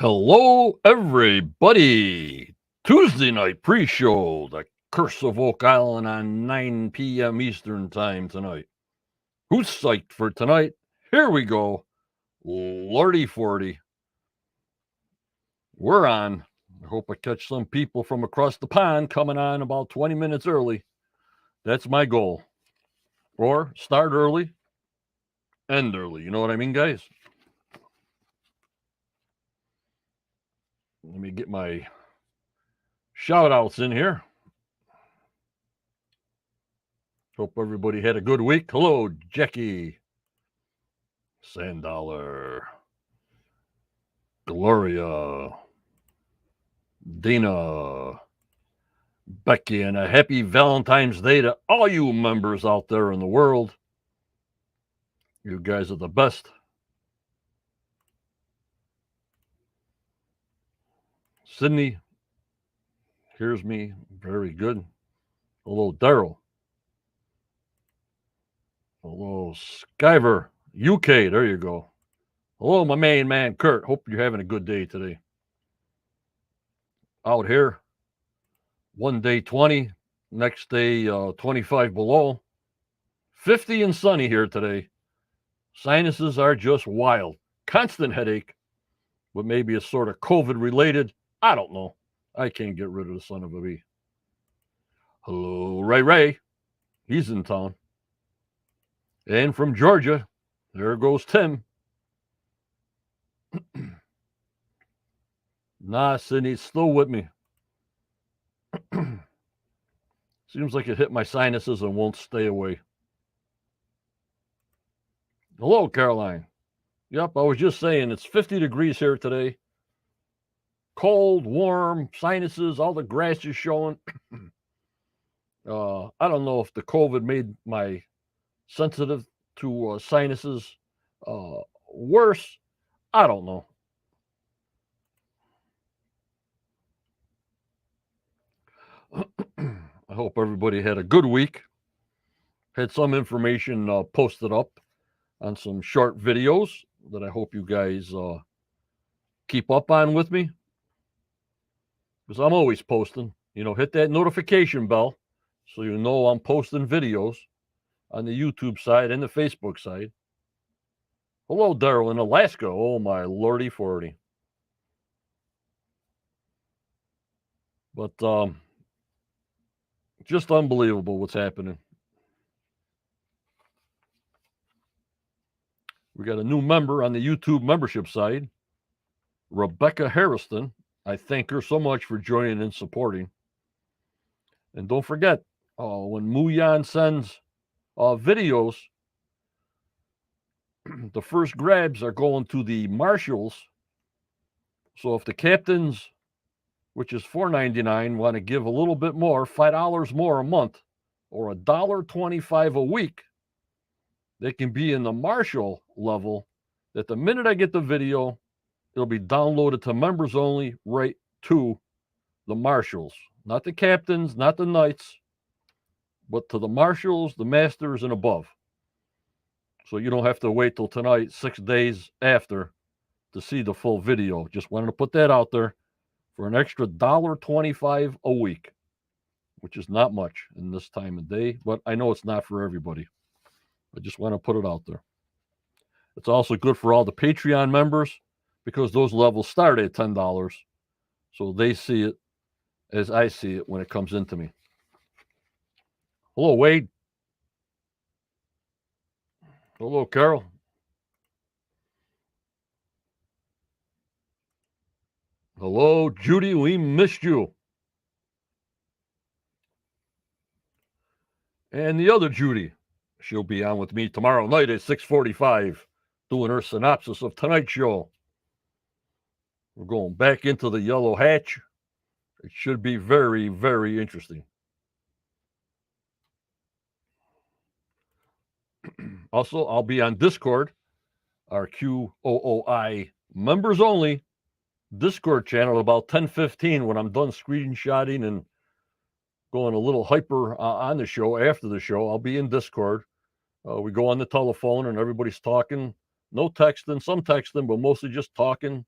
Hello, everybody. Tuesday night pre-show, the Curse of Oak Island on 9 p.m. Eastern Time tonight. Who's psyched for tonight? Here we go. Lordy 40. We're on. I hope I catch some people from across the pond coming on about 20 minutes early. That's my goal. Or start early, end early. You know what I mean, guys? Let me get my shout outs in here. Hope everybody had a good week. Hello, Jackie, Sandollar, Gloria, Dina, Becky, and a happy Valentine's Day to all you members out there in the world. You guys are the best. Sydney hears me very good. Hello, Daryl. Hello, Skyver, UK. There you go. Hello, my main man, Kurt. Hope you're having a good day today. Out here, one day 20, next day 25 below. 50 and sunny here today. Sinuses are just wild. Constant headache, but maybe it's sort of COVID related. I don't know. I can't get rid of the son of a bee. Hello, Ray. He's in town. And from Georgia, there goes Tim. Nah, Sydney's still with me. Seems like it hit my sinuses and won't stay away. Hello, Caroline. Yep, I was just saying it's 50 degrees here today. Cold, warm, sinuses, all the grass is showing. I don't know if the COVID made my sensitive to sinuses worse. I don't know. I hope everybody had a good week. Had some information posted up on some short videos that I hope you guys keep up on with me. Because I'm always posting. Hit that notification bell so you know I'm posting videos on the YouTube side and the Facebook side. Hello, Daryl in Alaska. Oh, my lordy 40. But just unbelievable what's happening. We got a new member on the YouTube membership side, Rebecca Harrison. I thank her so much for joining and supporting. And don't forget, when Muyan sends videos, the first grabs are going to the marshals. So if the captains, which is $4.99, want to give a little bit more, $5 more a month, or $1.25 a week, they can be in the marshal level. That the minute I get the video, it'll be downloaded to members only, right to the marshals, not the captains, not the knights, but to the marshals, the masters, and above. So you don't have to wait till tonight, 6 days after, to see the full video. Just wanted to put that out there for an extra $1.25 a week, which is not much in this time of day, but I know it's not for everybody. I just want to put it out there. It's also good for all the Patreon members because those levels start at $10. So they see it as I see it when it comes into me. Hello, Wade. Hello, Carol. Hello, Judy. We missed you. And the other Judy, she'll be on with me tomorrow night at 6:45 doing her synopsis of tonight's show. We're going back into the yellow hatch. It should be very, very interesting. Also, I'll be on Discord, our QOOI members only Discord channel, about 10:15 when I'm done screenshotting and going a little hyper on the show. After the show, I'll be in Discord. We go on the telephone and everybody's talking. No texting, some texting, but mostly just talking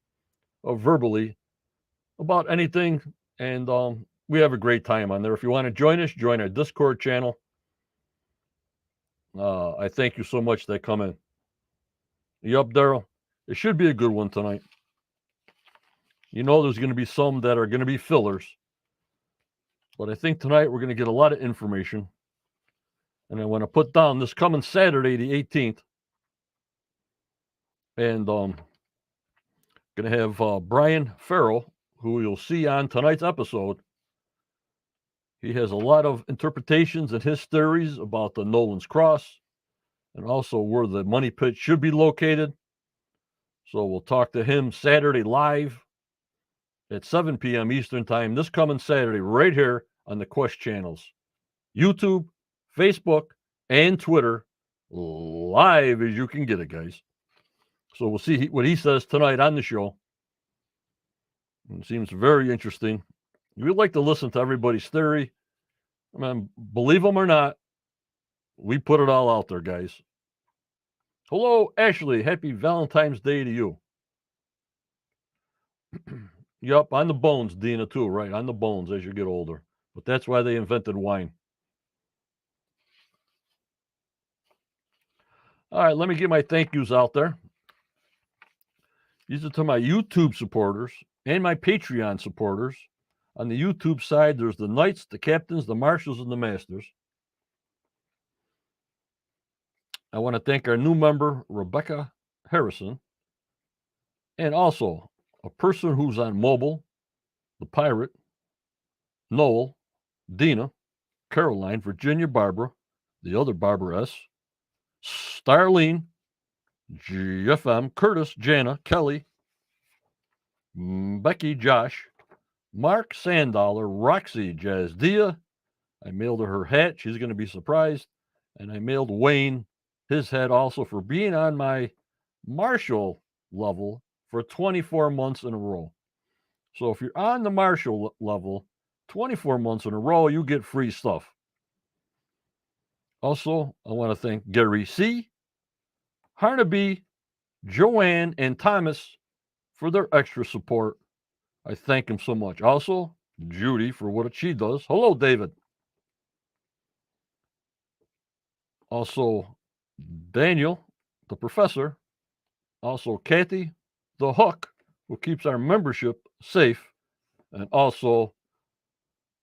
verbally about anything, and we have a great time on there. If you want to join us, join our Discord channel. I thank you so much that come in. Yup, Daryl. It should be a good one tonight. You know, there's going to be some that are going to be fillers, but I think tonight we're going to get a lot of information. And I want to put down this coming Saturday, the 18th, and going to have Brian Farrell, who you'll see on tonight's episode. He has a lot of interpretations and his theories about the Nolan's Cross and also where the money pit should be located. So we'll talk to him Saturday live at 7 p.m. Eastern Time this coming Saturday right here on the Quest channels, YouTube, Facebook, and Twitter, live as you can get it, guys. So we'll see what he says tonight on the show. It seems very interesting. We like to listen to everybody's theory. I mean, believe them or not, we put it all out there, guys. Hello, Ashley. Happy Valentine's Day to you. Yup, on the bones, Dina, too, right? On the bones as you get older. But that's why they invented wine. All right, let me get my thank yous out there. These are to my YouTube supporters and my Patreon supporters. On the YouTube side, there's the Knights, the Captains, the Marshals, and the Masters. I want to thank our new member, Rebecca Harrison, and also a person who's on mobile, the Pirate, Noel, Dina, Caroline, Virginia, Barbara, the other Barbara S., Starlene, GFM, Curtis, Jana, Kelly, Becky, Josh, Mark Sandollar, Roxy, Jazdia. I mailed her hat. She's going to be surprised. And I mailed Wayne his hat also for being on my Marshall level for 24 months in a row. So if you're on the Marshall level 24 months in a row, you get free stuff. Also, I want to thank Gary C., Harnaby, Joanne, and Thomas for their extra support. I thank him so much. Also, Judy for what she does. Hello, David. Also, Daniel, the professor. Also, Kathy, the hook, who keeps our membership safe. And also,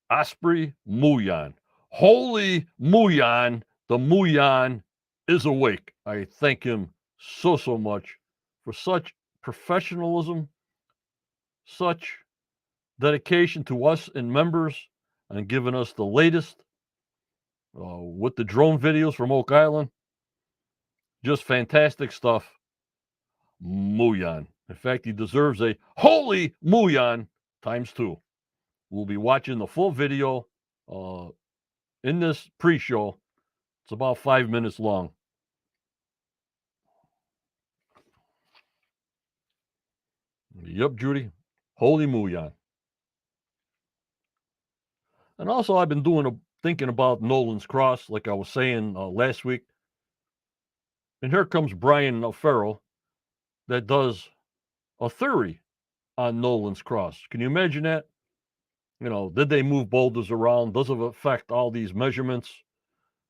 Osprey Muyan. Holy Muyan, the Muyan is awake. I thank him so much for such professionalism, such dedication to us and members, and giving us the latest with the drone videos from Oak Island. Just fantastic stuff. Muyan. In fact, he deserves a holy Muyan ×2. We'll be watching the full video in this pre-show. It's about 5 minutes long. Yep, Judy. Holy Muyan. And also, I've been thinking about Nolan's Cross, like I was saying last week. And here comes Brian Farrell that does a theory on Nolan's Cross. Can you imagine that? You know, did they move boulders around? Does it affect all these measurements,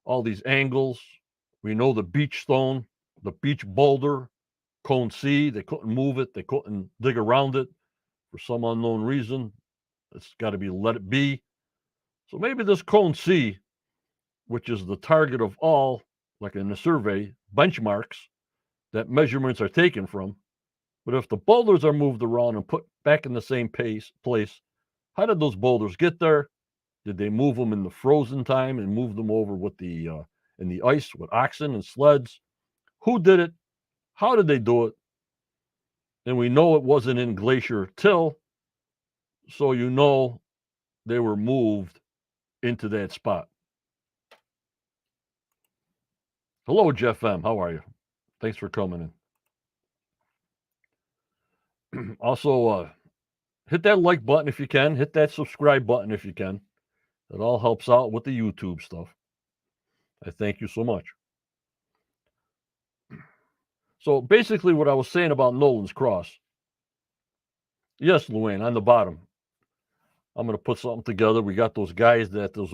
all these angles? We know the beach stone, the beach boulder, cone C, they couldn't move it. They couldn't dig around it for some unknown reason. It's got to be let it be. So maybe this cone C, which is the target of all, like in the survey, benchmarks that measurements are taken from. But if the boulders are moved around and put back in the same place, how did those boulders get there? Did they move them in the frozen time and move them over with the in the ice with oxen and sleds? Who did it? How did they do it? And we know it wasn't in Glacier Till, so you know they were moved into that spot. Hello, Jeff M. How are you? Thanks for coming in. Also, hit that like button if you can. Hit that subscribe button if you can. It all helps out with the YouTube stuff. I thank you so much. So basically what I was saying about Nolan's Cross, Yes, Luann, on the bottom. I'm going to put something together. We got those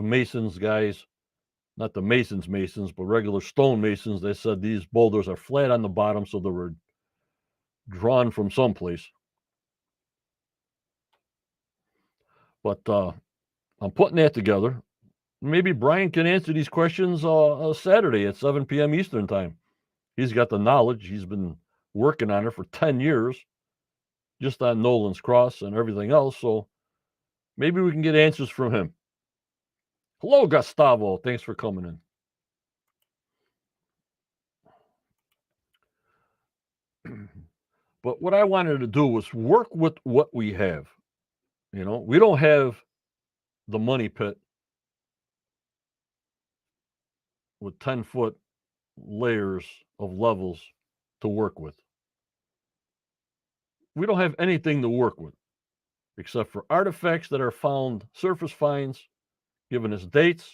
masons guys, not the masons, but regular stone masons. They said these boulders are flat on the bottom, so they were drawn from someplace. But I'm putting that together. Maybe Brian can answer these questions Saturday at 7 p.m. Eastern time. He's got the knowledge. He's been working on it for 10 years, just on Nolan's Cross and everything else. So maybe we can get answers from him. Hello, Gustavo. Thanks for coming in. But what I wanted to do was work with what we have. We don't have the money pit with 10-foot layers of levels to work with. We don't have anything to work with except for artifacts that are found, surface finds, giving us dates,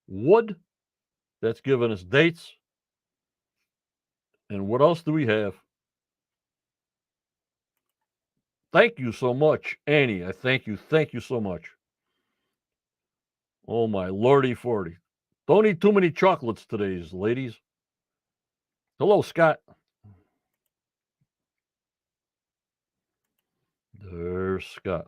wood that's giving us dates. And what else do we have? Thank you so much, Annie. I thank you. Thank you so much. Oh, my lordy 40. Don't eat too many chocolates today, ladies. Hello, Scott. There's Scott.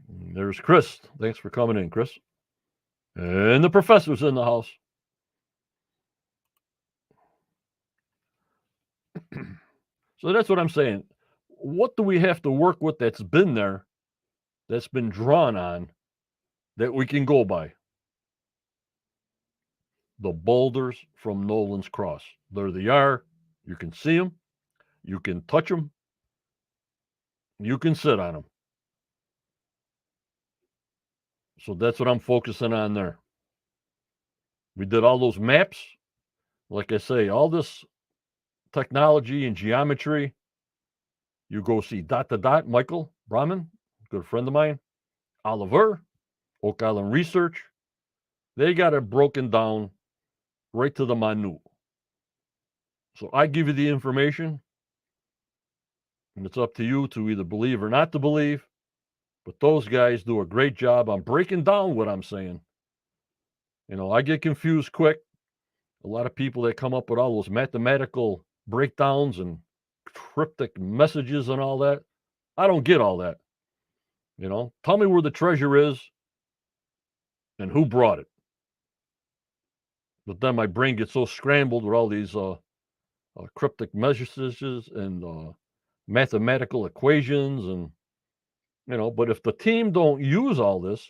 There's Chris. Thanks for coming in, Chris. And the professor's in the house. So that's what I'm saying. What do we have to work with that's been there, that's been drawn on, that we can go by? The boulders from Nolan's Cross. There they are. You can see them. You can touch them. You can sit on them. So that's what I'm focusing on there. We did all those maps. Like I say, all this technology and geometry. You go see Michael Brahman, good friend of mine, Oliver, Oak Island Research. They got it broken down right to the minute. So I give you the information, and it's up to you to either believe or not to believe. But those guys do a great job on breaking down what I'm saying. I get confused quick. A lot of people that come up with all those mathematical breakdowns and cryptic messages and all that, I don't get all that. Tell me where the treasure is and who brought it. But then my brain gets so scrambled with all these cryptic messages and mathematical equations but if the team don't use all this,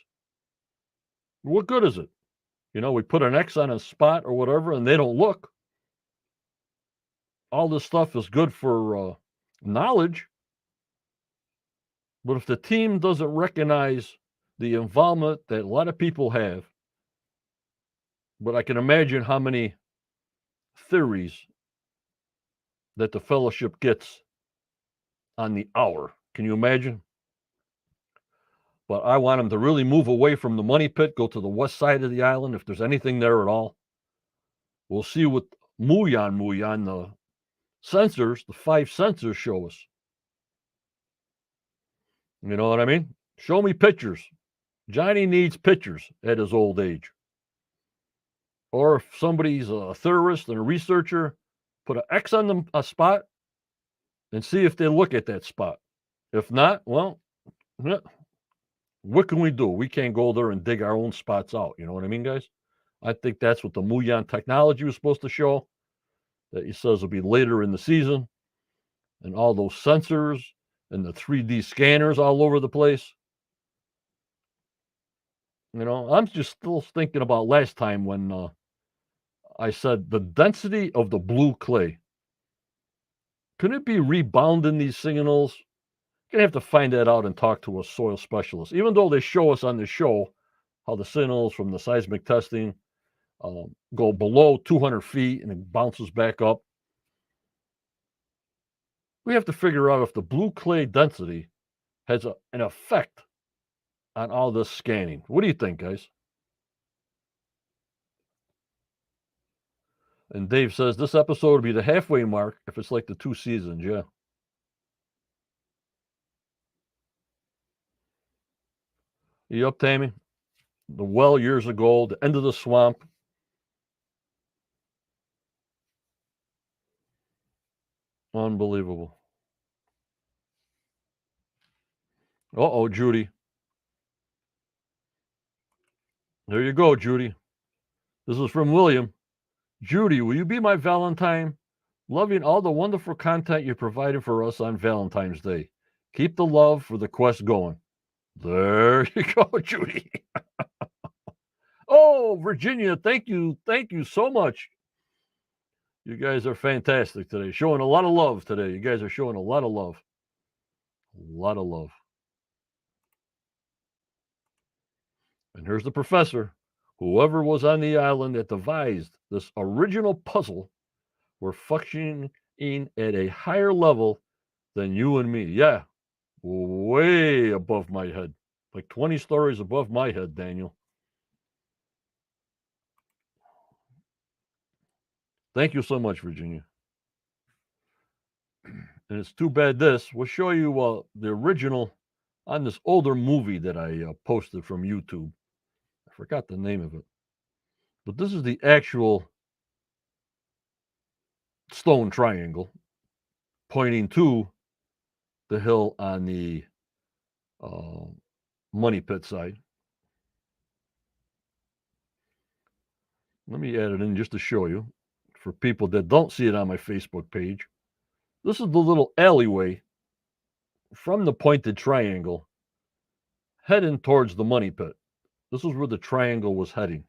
what good is it? We put an X on a spot or whatever and they don't look. All this stuff is good for knowledge, but if the team doesn't recognize the involvement that a lot of people have, but I can imagine how many theories that the fellowship gets on the hour. Can you imagine? But I want them to really move away from the money pit, go to the west side of the island, if there's anything there at all. We'll see what Muyan, the sensors, the 5 sensors show us. You know what I mean? Show me pictures. Johnny needs pictures at his old age. Or if somebody's a theorist and a researcher, put an X on a spot and see if they look at that spot. If not, well, what can we do? We can't go there and dig our own spots out. You know what I mean, guys? I think that's what the Muyan technology was supposed to show. That he says will be later in the season. And all those sensors and the 3D scanners all over the place. I'm just still thinking about last time when I said the density of the blue clay. Could it be rebounding these signals? Gonna have to find that out and talk to a soil specialist. Even though they show us on the show how the signals from the seismic testing go below 200 feet and it bounces back up. We have to figure out if the blue clay density has an effect on all this scanning. What do you think, guys? And Dave says this episode will be the halfway mark if it's like the 2 seasons. Yeah. You up, Tammy? The well years ago, the end of the swamp. Unbelievable. Uh-oh, Judy. There you go, Judy. This is from William. Judy, will you be my Valentine? Loving all the wonderful content you provided for us on Valentine's Day. Keep the love for the quest going. There you go, Judy. Oh, Virginia, thank you. Thank you so much. You guys are fantastic today. Showing a lot of love today. You guys are showing a lot of love. A lot of love. And here's the professor. Whoever was on the island that devised this original puzzle were functioning at a higher level than you and me. Yeah, way above my head. Like 20 stories above my head, Daniel. Thank you so much, Virginia. And it's too bad this. We'll show you the original on this older movie that I posted from YouTube. I forgot the name of it. But this is the actual stone triangle pointing to the hill on the money pit side. Let me add it in just to show you for people that don't see it on my Facebook page. This is the little alleyway from the pointed triangle heading towards the money pit. This is where the triangle was heading.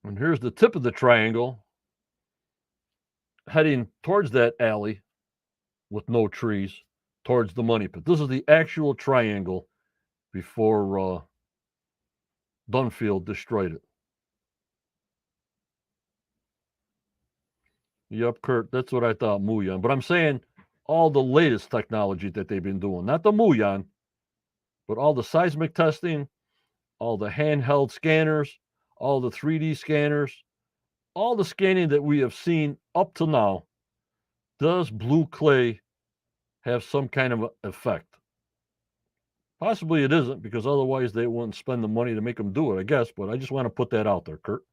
And here's the tip of the triangle heading towards that alley with no trees towards the money pit. This is the actual triangle before Dunfield destroyed it. Yep, Kurt, that's what I thought, Muyan. But I'm saying all the latest technology that they've been doing, not the Muyan, but all the seismic testing, all the handheld scanners, all the 3D scanners, all the scanning that we have seen up to now. Does blue clay have some kind of effect? Possibly it isn't, because otherwise they wouldn't spend the money to make them do it, I guess. But I just want to put that out there, Kurt.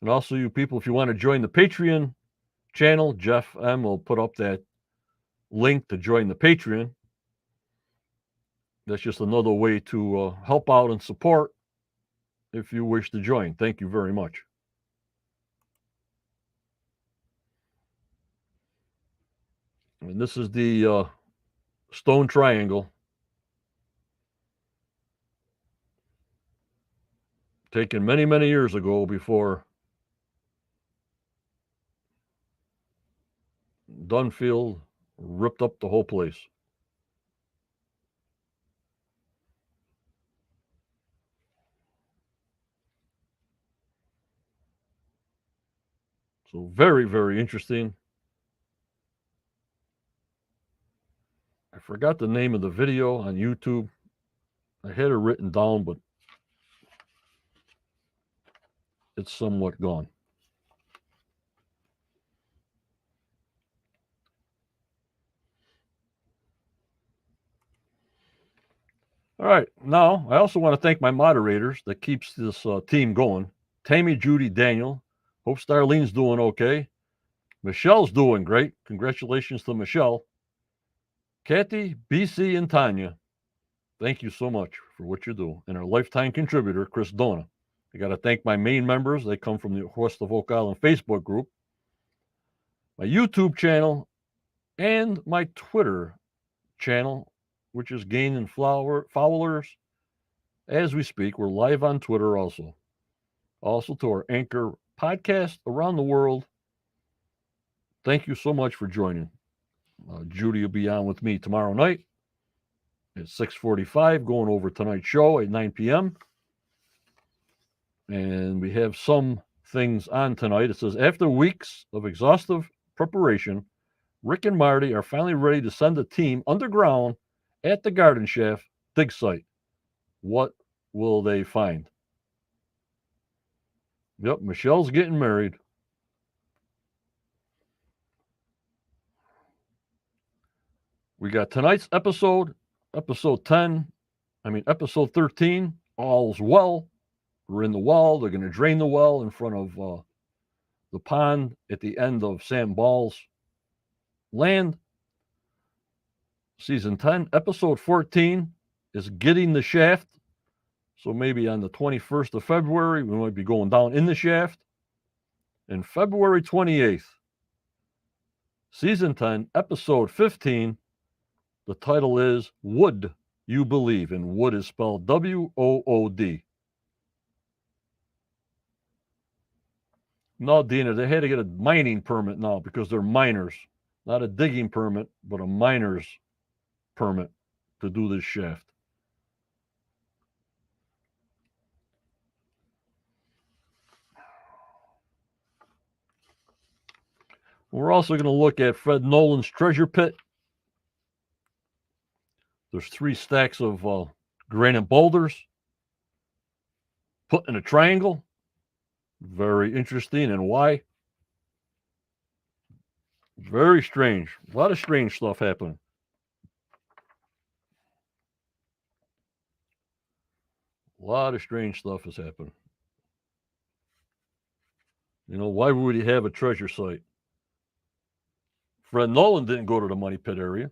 And also, you people, if you want to join the Patreon channel, Jeff M will put up that link to join the Patreon. That's just another way to help out and support if you wish to join. Thank you very much. And this is the stone triangle taken many, many years ago before Dunfield ripped up the whole place. So very, very interesting. I forgot the name of the video on YouTube. I had it written down, but it's somewhat gone. All right. Now, I also want to thank my moderators that keeps this team going. Tammy, Judy, Daniel. Hope Starlene's doing okay. Michelle's doing great. Congratulations to Michelle. Kathy, BC, and Tanya. Thank you so much for what you do. And our lifetime contributor, Chris Dona. I got to thank my main members. They come from the West of Oak Island Facebook group, my YouTube channel, and my Twitter channel, which is gaining followers as we speak. We're live on Twitter also. Also to our Anchor podcast around the world. Thank you so much for joining. Judy will be on with me tomorrow night at 6:45, going over tonight's show at 9 p.m. And we have some things on tonight. It says, after weeks of exhaustive preparation, Rick and Marty are finally ready to send a team underground at the Garden Shaft dig site. What will they find? Yep, Michelle's getting married. We got tonight's episode, episode 13. All's well. We're in the well. They're going to drain the well in front of the pond at the end of Sam Ball's land. Season 10, episode 14 is Getting the Shaft. So maybe on the 21st of February, we might be going down in the shaft. And February 28th, season 10, episode 15, the title is Would You Believe? And wood is spelled Wood. No, Dina, they had to get a mining permit now because they're miners. Not a digging permit, but a miner's permit to do this shaft. We're also going to look at Fred Nolan's treasure pit. There's 3 stacks of granite boulders put in a triangle. Very interesting. And why? Very strange. A lot of strange stuff happening. A lot of strange stuff is happening. You know, why would he have a treasure site? Fred Nolan didn't go to the money pit area.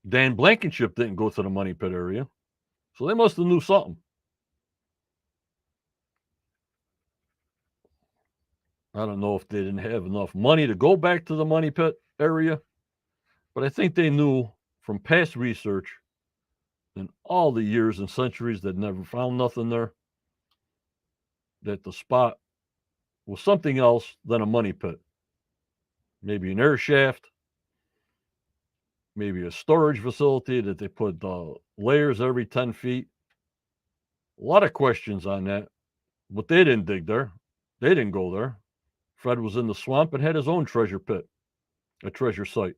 Dan Blankenship didn't go to the money pit area. So they must have knew something. I don't know if they didn't have enough money to go back to the money pit area, but I think they knew from past research in all the years and centuries that never found nothing there that the spot was something else than a money pit. Maybe an air shaft, maybe a storage facility that they put layers every 10 feet. A lot of questions on that, but they didn't dig there. They didn't go there. Fred was in the swamp and had his own treasure pit, a treasure site.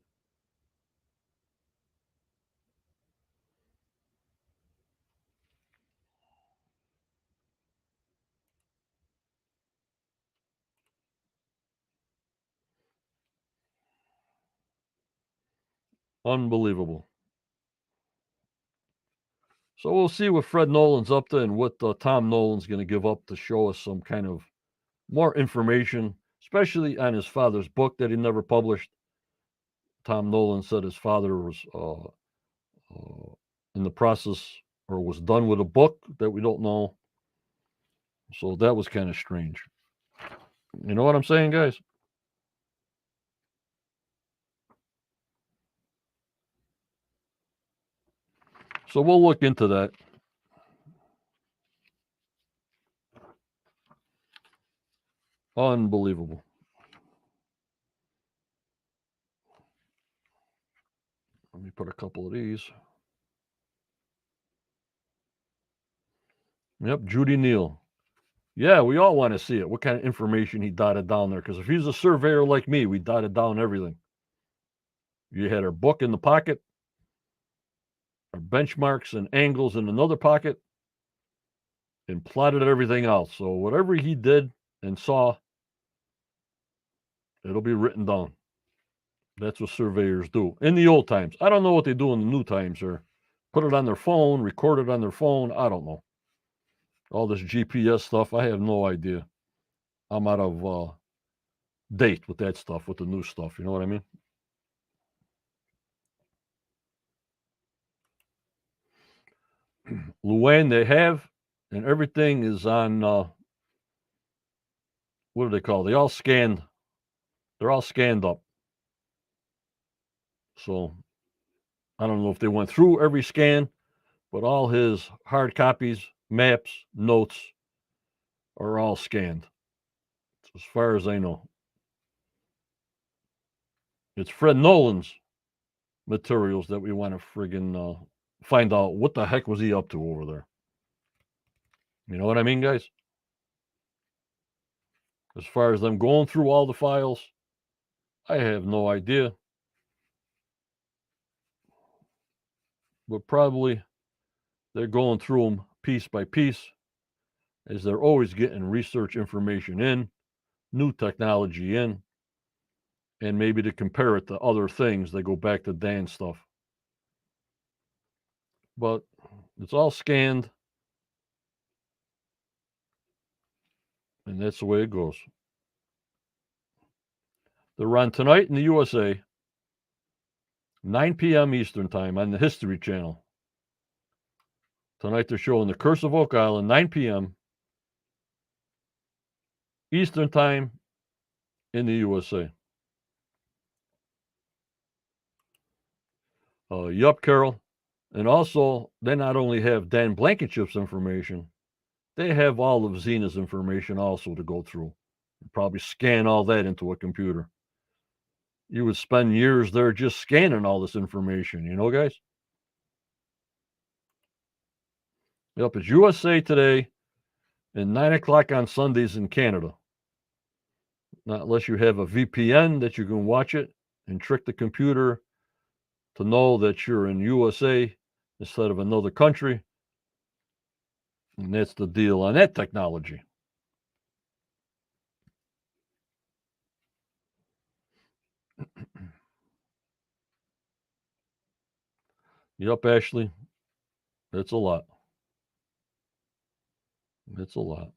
Unbelievable. So we'll see what Fred Nolan's up to and what Tom Nolan's going to give up to show us some kind of more information, especially on his father's book that he never published. Tom Nolan said his father was in the process or was done with a book that we don't know. So that was kind of strange. You know what I'm saying, guys? So we'll look into that. Unbelievable. Let me put a couple of these. Yep, Judy Neal. Yeah, we all want to see it. What kind of information he dotted down there? Because if he's a surveyor like me, we dotted down everything. You had our book in the pocket, our benchmarks and angles in another pocket, and plotted everything out. So whatever he did and saw, it'll be written down. That's what surveyors do in the old times. I don't know what they do in the new times, or put it on their phone, record it on their phone. I don't know. All this GPS stuff, I have no idea. I'm out of date with that stuff, with the new stuff. You know what I mean? Luann, they have, and everything is on. What do they call? They all scanned. They're all scanned up. So I don't know if they went through every scan, but all his hard copies, maps, notes are all scanned. As far as I know, it's Fred Nolan's materials that we want to friggin' find out what the heck was he up to over there. You know what I mean, guys? As far as them going through all the files, I have no idea. But probably they're going through them piece by piece, as they're always getting research information in, new technology in, and maybe to compare it to other things, they go back to Dan's stuff. But it's all scanned, and that's the way it goes. They're on tonight in the USA, 9 p.m. Eastern Time on the History Channel. Tonight they're showing The Curse of Oak Island, 9 p.m. Eastern Time in the USA. Yup, Carol. And also, they not only have Dan Blankenship's information, they have all of Zena's information also to go through. You probably scan all that into a computer. You would spend years there just scanning all this information, you know, guys? Yep, it's USA Today and 9 o'clock on Sundays in Canada. Not unless you have a VPN that you can watch it and trick the computer to know that you're in USA instead of another country. And that's the deal on that technology. Yep, Ashley. That's a lot. It's a lot.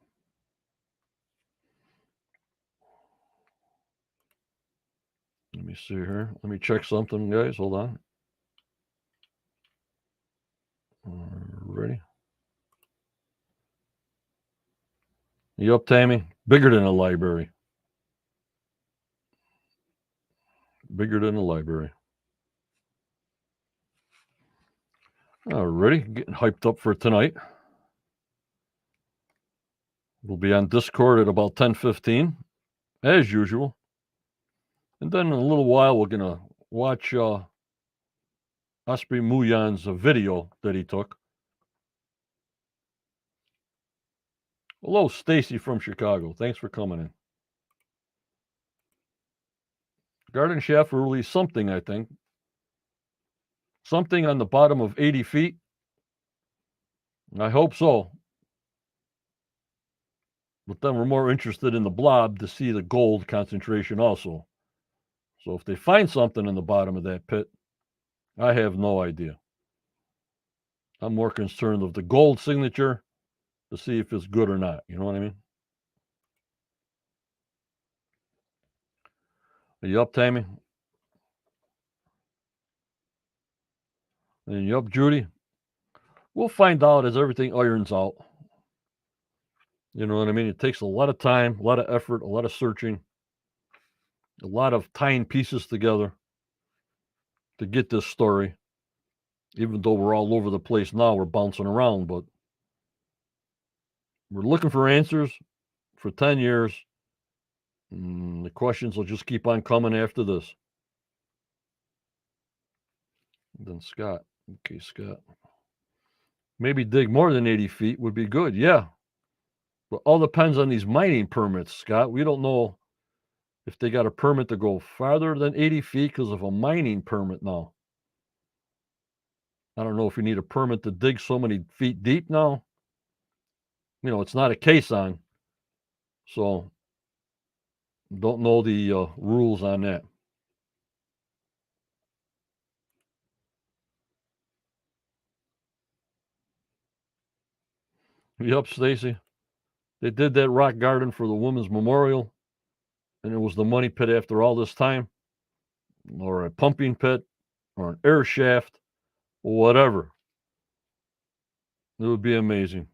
Let me see here. Let me check something, guys. Hold on. Ready? Yup, Tammy. Bigger than a library. Bigger than a library. Alrighty, getting hyped up for tonight. We'll be on Discord at about 10:15, as usual. And then in a little while, we're going to watch Osprey Muyan's video that he took. Hello, Stacy from Chicago. Thanks for coming in. Garden Shaft will release something, I think. Something on the bottom of 80 feet. I hope so. But then we're more interested in the blob to see the gold concentration also. So if they find something in the bottom of that pit, I have no idea. I'm more concerned of the gold signature to see if it's good or not. You know what I mean? Are you up, Tammy? And you up, Judy? We'll find out as everything irons out. You know what I mean? It takes a lot of time, a lot of effort, a lot of searching, a lot of tying pieces together to get this story. Even though we're all over the place now, we're bouncing around, but we're looking for answers for 10 years. The questions will just keep on coming after this. And then Scott. Okay, Scott. Maybe dig more than 80 feet would be good. Yeah. But all depends on these mining permits, Scott. We don't know if they got a permit to go farther than 80 feet because of a mining permit now. I don't know if you need a permit to dig so many feet deep now. You know, it's not a caisson. So don't know the rules on that. Yep, Stacy. They did that rock garden for the women's memorial, and it was the money pit after all this time, or a pumping pit, or an air shaft, whatever. It would be amazing.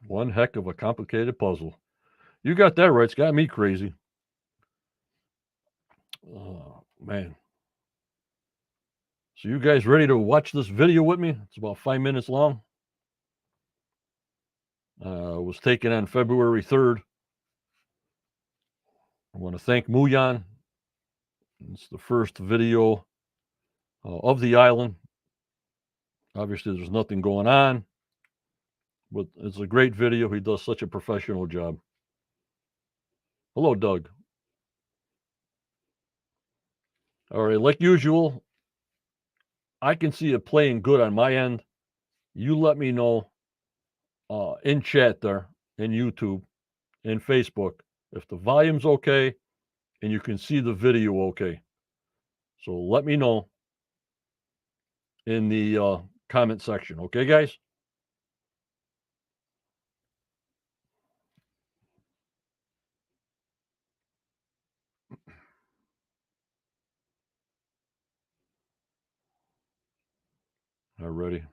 One heck of a complicated puzzle. You got that right. It's got me crazy. Oh, man. So you guys ready to watch this video with me? It's about 5 minutes long. It was taken on February 3rd. I want to thank Muyan. It's the first video of the island. Obviously, there's nothing going on, but it's a great video. He does such a professional job. Hello, Doug. All right, like usual, I can see it playing good on my end. you let me know in chat there, in YouTube, in Facebook, if the volume's okay and you can see the video okay. So let me know in the comment section. Okay, guys? Alrighty.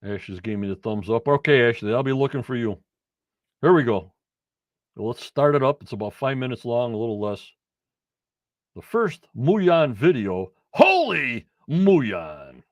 Ashley's gave me the thumbs up. Okay, Ashley, I'll be looking for you. Here we go. So let's start it up. It's about 5 minutes long, a little less. The first Muyan video. Holy Muyan!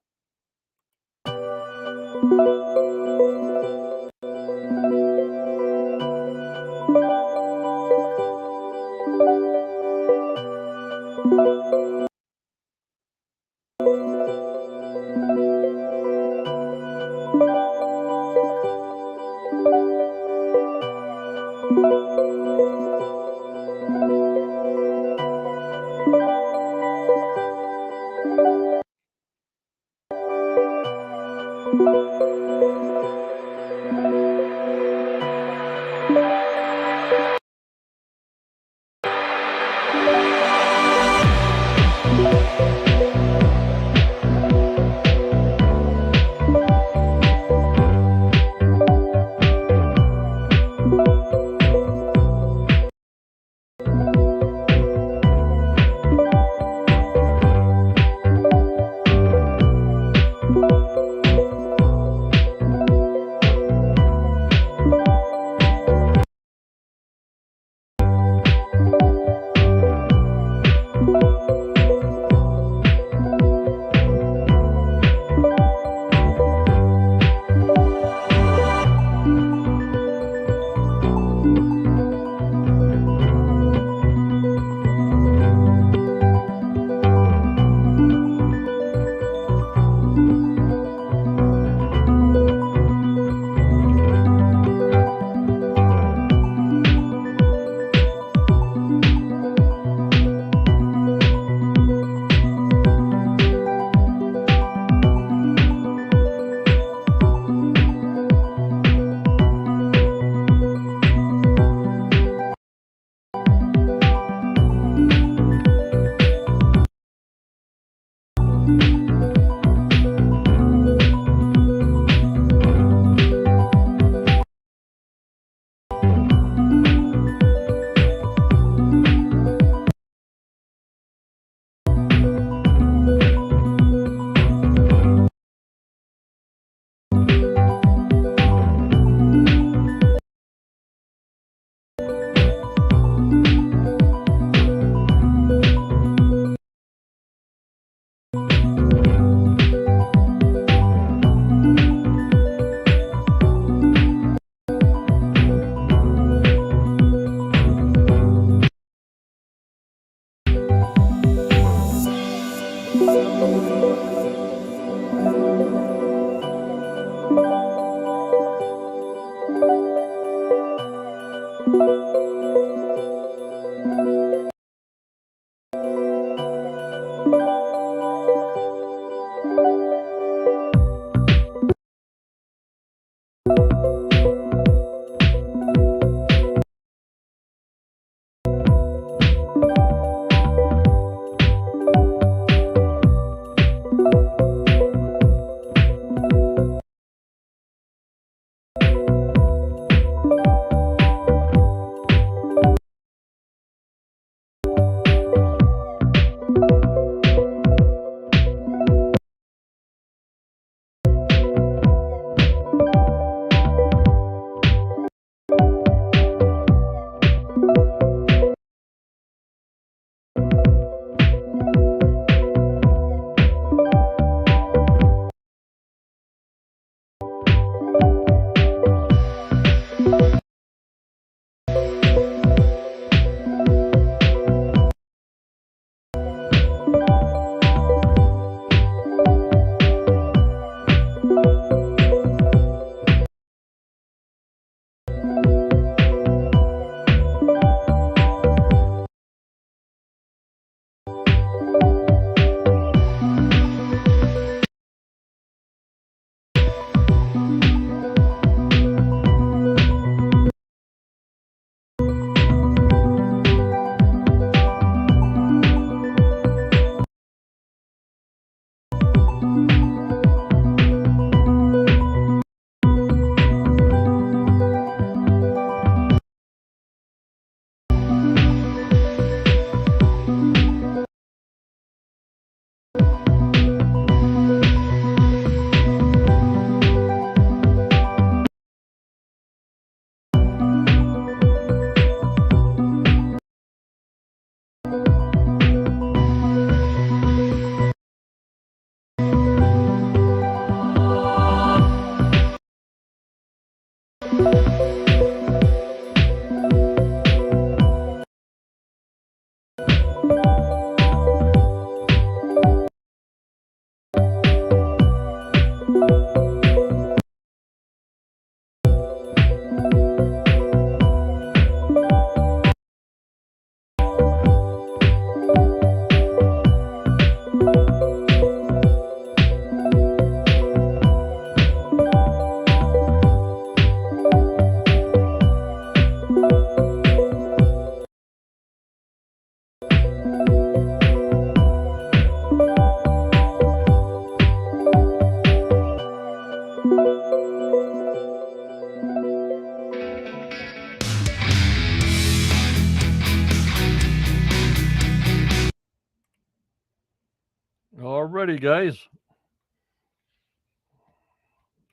Alrighty, guys.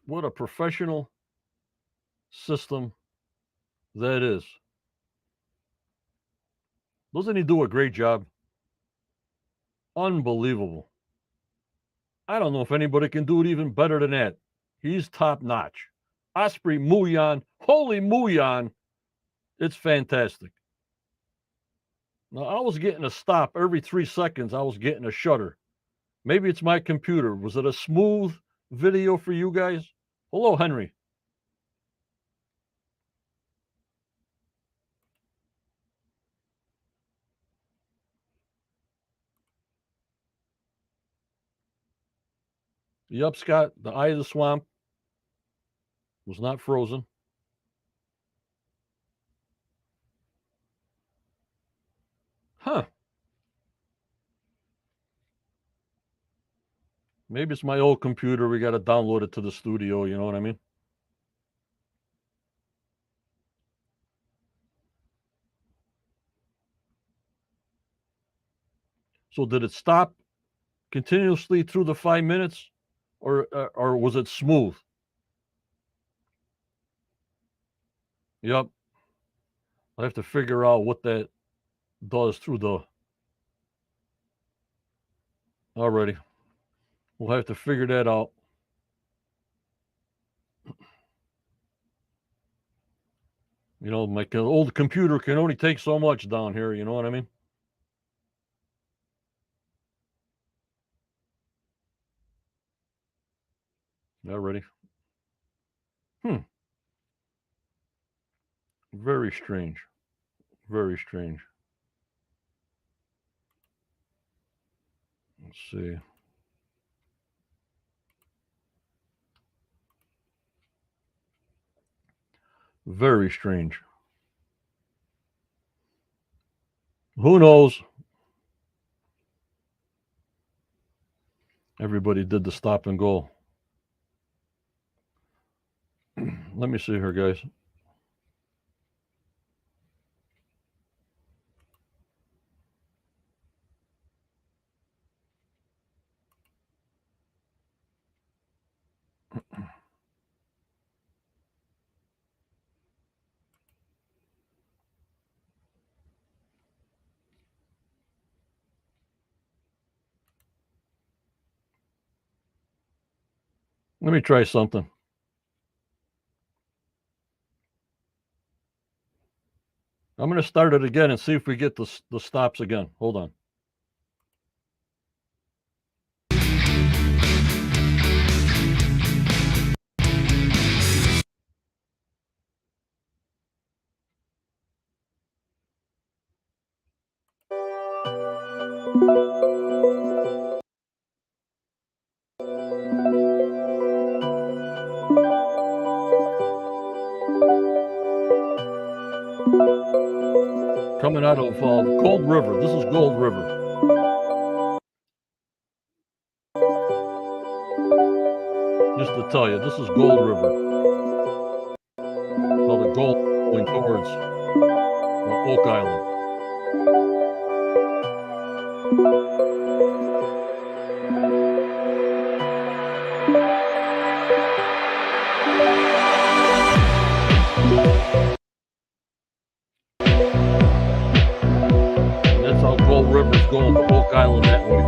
What a professional system that is. Doesn't he do a great job? Unbelievable. I don't know if anybody can do it even better than that. He's top notch. Osprey Muyan, holy Muyan. It's fantastic. Now, I was getting a stop every 3 seconds. I was getting a shutter. Maybe it's my computer. Was it a smooth video for you guys? Hello, Henry. Yup, Scott. The eye of the swamp was not frozen. Huh. Maybe it's my old computer. We got to download it to the studio. You know what I mean? So did it stop continuously through the 5 minutes, or was it smooth? Yep. I have to figure out what that does through the. Already. We'll have to figure that out. You know, my old computer can only take so much down here. You know what I mean? Already. Very strange. Very strange. Let's see. Very strange. Who knows? Everybody did the stop and go. Let me see here, guys. Let me try something. I'm going to start it again and see if we get the stops again. Hold on. Coming out of Gold River. This is Gold River. Just to tell you, this is Gold River. Well, the gold going towards Oak Island. That's how Gold River's going to Oak Island that way.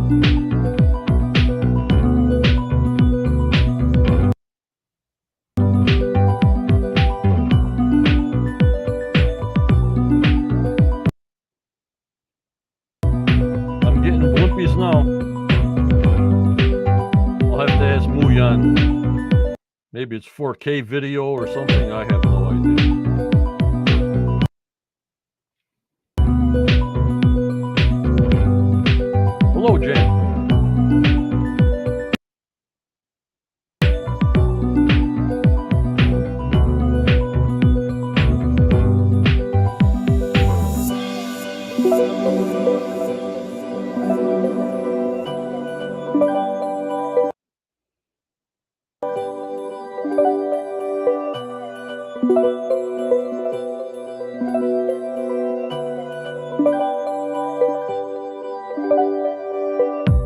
I'm getting blimpies now. I'll have to ask Muyan. Maybe it's 4K video or something. I have no idea. Hello, Jan.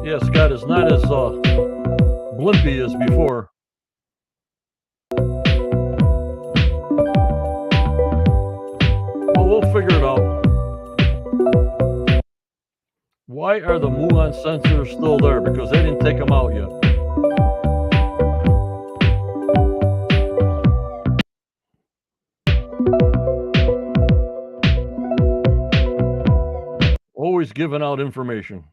Yeah, Scott is not as blimpy as before. Well, we'll figure it out. Why are the Muon sensors still there? Because they didn't take them out yet. Always giving out information.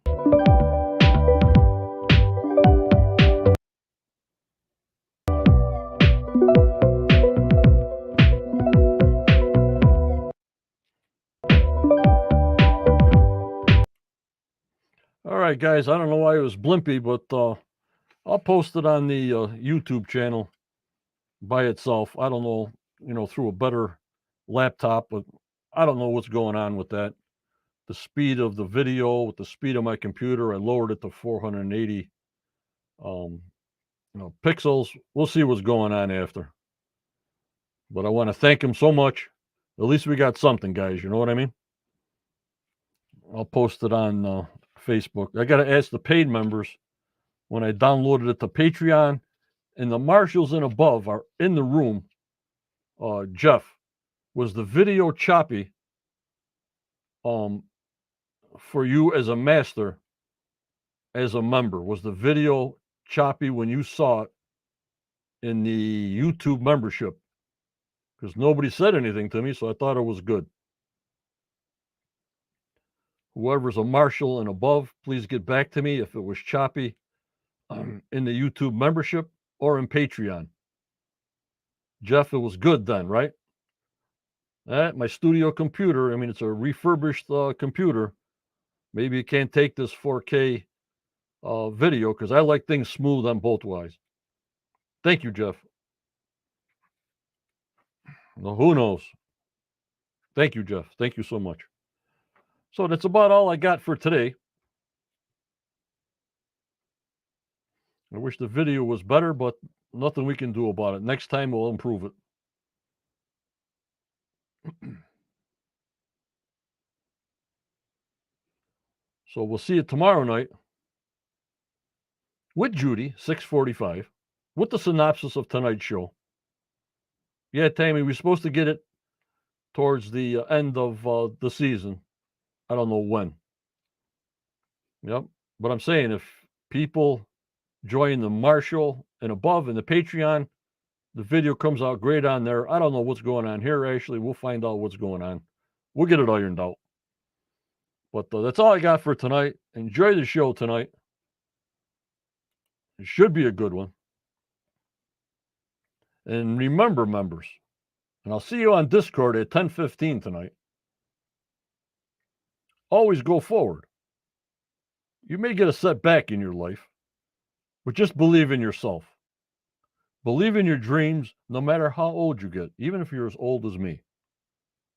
All right, guys, I don't know why it was blimpy, but I'll post it on the YouTube channel by itself. I don't know, through a better laptop, but I don't know what's going on with that. The speed of the video with the speed of my computer, I lowered it to 480 pixels. We'll see what's going on after. But I want to thank him so much. At least we got something, guys. You know what I mean? I'll post it on Facebook. I got to ask the paid members when I downloaded it to Patreon, and the marshals and above are in the room. Jeff, was the video choppy for you as a master, as a member? Was the video choppy when you saw it in the YouTube membership? Because nobody said anything to me, so I thought it was good. Whoever's a marshal and above, please get back to me if it was choppy in the YouTube membership or in Patreon. Jeff, it was good then, right? My studio computer, I mean, it's a refurbished computer. Maybe it can't take this 4K video because I like things smooth on both ways. Thank you, Jeff. Well, who knows? Thank you, Jeff. Thank you so much. So that's about all I got for today. I wish the video was better, but nothing we can do about it. Next time we'll improve it. So we'll see you tomorrow night with Judy, 6:45, with the synopsis of tonight's show. Yeah, Tammy, we're supposed to get it towards the end of the season. I don't know when. Yep. But I'm saying if people join the Marshall and above in the Patreon, the video comes out great on there. I don't know what's going on here, Ashley. We'll find out what's going on. We'll get it ironed out. But that's all I got for tonight. Enjoy the show tonight. It should be a good one. And remember, members, and I'll see you on Discord at 10:15 tonight. Always go forward. You may get a setback in your life, but just believe in yourself. Believe in your dreams, no matter how old you get, even if you're as old as me.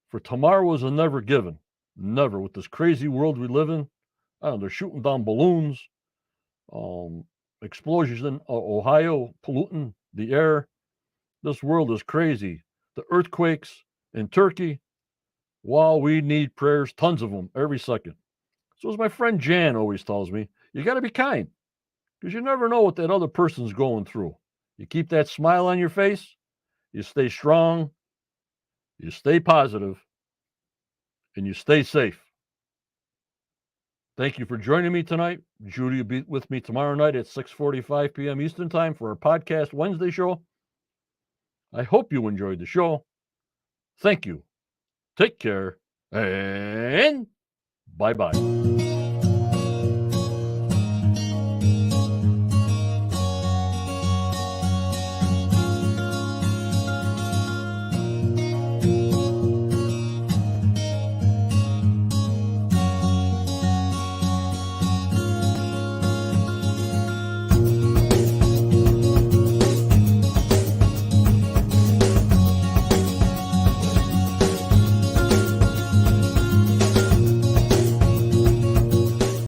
For tomorrow is a never given. Never. With this crazy world we live in, I don't know, they're shooting down balloons, explosions in Ohio, polluting the air. This world is crazy. The earthquakes in Turkey, wow, we need prayers, tons of them, every second. So as my friend Jan always tells me, you got to be kind because you never know what that other person's going through. You keep that smile on your face, you stay strong, you stay positive, and you stay safe. Thank you for joining me tonight. Judy will be with me tomorrow night at 6:45 p.m. Eastern Time for our podcast Wednesday show. I hope you enjoyed the show. Thank you. Take care and bye-bye.